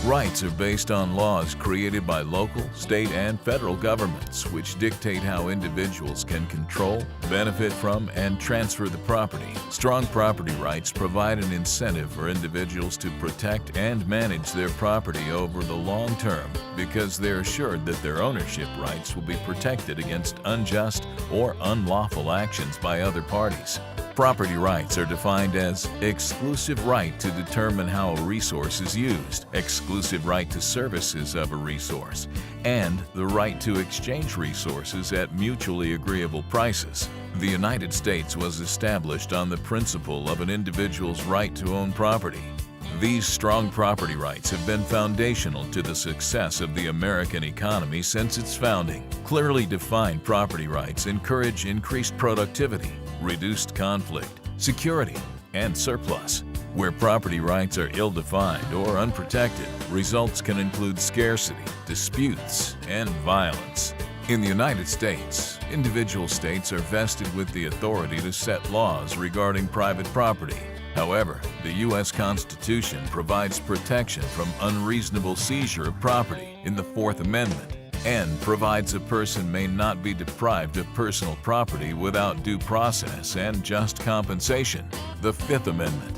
Rights are based on laws created by local, state, and federal governments, which dictate how individuals can control, benefit from, and transfer the property. Strong property rights provide an incentive for individuals to protect and manage their property over the long term because they're assured that their ownership rights will be protected against unjust or unlawful actions by other parties. Property rights are defined as exclusive right to determine how a resource is used, exclusive right to services of a resource, and the right to exchange resources at mutually agreeable prices. The United States was established on the principle of an individual's right to own property. These strong property rights have been foundational to the success of the American economy since its founding. Clearly defined property rights encourage increased productivity, reduced conflict, security, and surplus. Where property rights are ill-defined or unprotected, results can include scarcity, disputes, and violence. In the United States, individual states are vested with the authority to set laws regarding private property. However, the U.S. Constitution provides protection from unreasonable seizure of property in the Fourth Amendment and provides a person may not be deprived of personal property without due process and just compensation, the Fifth Amendment.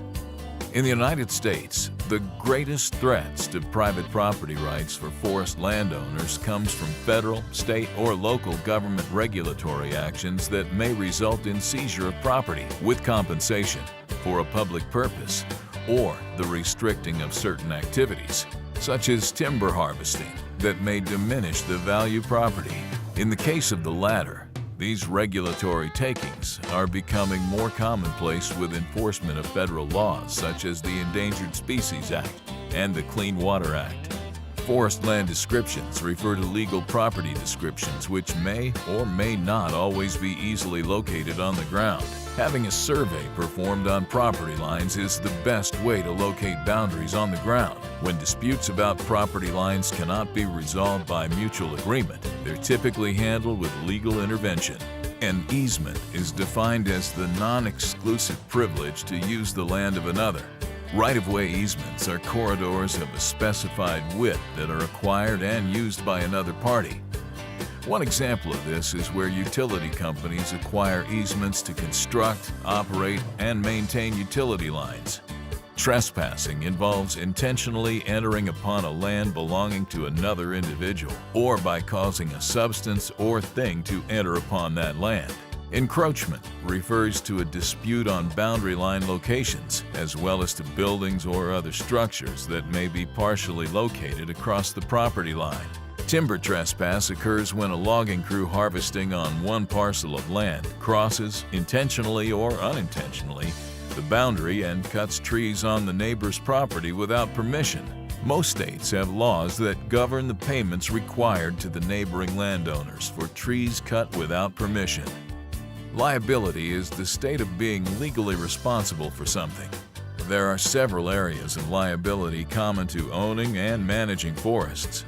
In the United States, the greatest threats to private property rights for forest landowners comes from federal, state, or local government regulatory actions that may result in seizure of property with compensation for a public purpose, or the restricting of certain activities, such as timber harvesting, that may diminish the value of property. In the case of the latter, these regulatory takings are becoming more commonplace with enforcement of federal laws such as the Endangered Species Act and the Clean Water Act. Forest land descriptions refer to legal property descriptions which may or may not always be easily located on the ground. Having a survey performed on property lines is the best way to locate boundaries on the ground. When disputes about property lines cannot be resolved by mutual agreement, they're typically handled with legal intervention. An easement is defined as the non-exclusive privilege to use the land of another. Right-of-way easements are corridors of a specified width that are acquired and used by another party. One example of this is where utility companies acquire easements to construct, operate, and maintain utility lines. Trespassing involves intentionally entering upon a land belonging to another individual, or by causing a substance or thing to enter upon that land. Encroachment refers to a dispute on boundary line locations, as well as to buildings or other structures that may be partially located across the property line. Timber trespass occurs when a logging crew harvesting on one parcel of land crosses, intentionally or unintentionally, the boundary and cuts trees on the neighbor's property without permission. Most states have laws that govern the payments required to the neighboring landowners for trees cut without permission. Liability is the state of being legally responsible for something. There are several areas of liability common to owning and managing forests.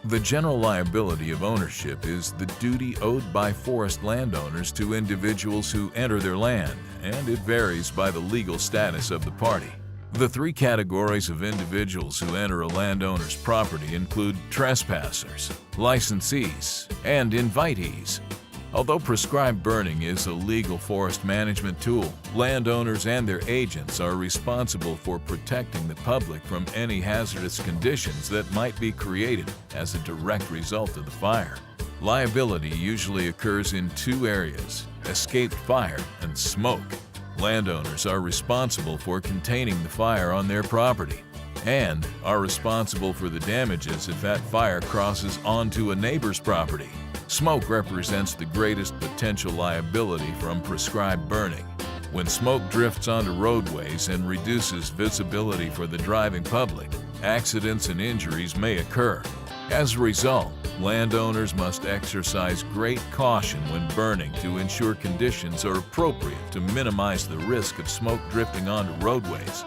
The general liability of ownership is the duty owed by forest landowners to individuals who enter their land, and it varies by the legal status of the party. The three categories of individuals who enter a landowner's property include trespassers, licensees, and invitees. Although prescribed burning is a legal forest management tool, landowners and their agents are responsible for protecting the public from any hazardous conditions that might be created as a direct result of the fire. Liability usually occurs in two areas: escaped fire and smoke. Landowners are responsible for containing the fire on their property and are responsible for the damages if that fire crosses onto a neighbor's property. Smoke represents the greatest potential liability from prescribed burning. When smoke drifts onto roadways and reduces visibility for the driving public, accidents and injuries may occur. As a result, landowners must exercise great caution when burning to ensure conditions are appropriate to minimize the risk of smoke drifting onto roadways.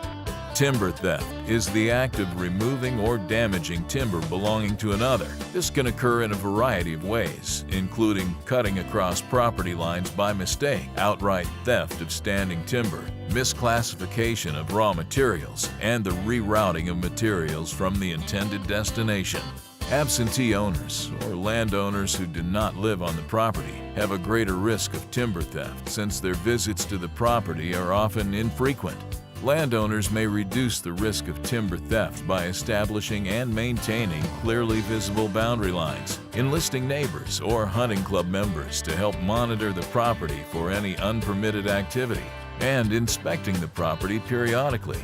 Timber theft is the act of removing or damaging timber belonging to another. This can occur in a variety of ways, including cutting across property lines by mistake, outright theft of standing timber, misclassification of raw materials, and the rerouting of materials from the intended destination. Absentee owners or landowners who do not live on the property have a greater risk of timber theft since their visits to the property are often infrequent. Landowners may reduce the risk of timber theft by establishing and maintaining clearly visible boundary lines, enlisting neighbors or hunting club members to help monitor the property for any unpermitted activity, and inspecting the property periodically.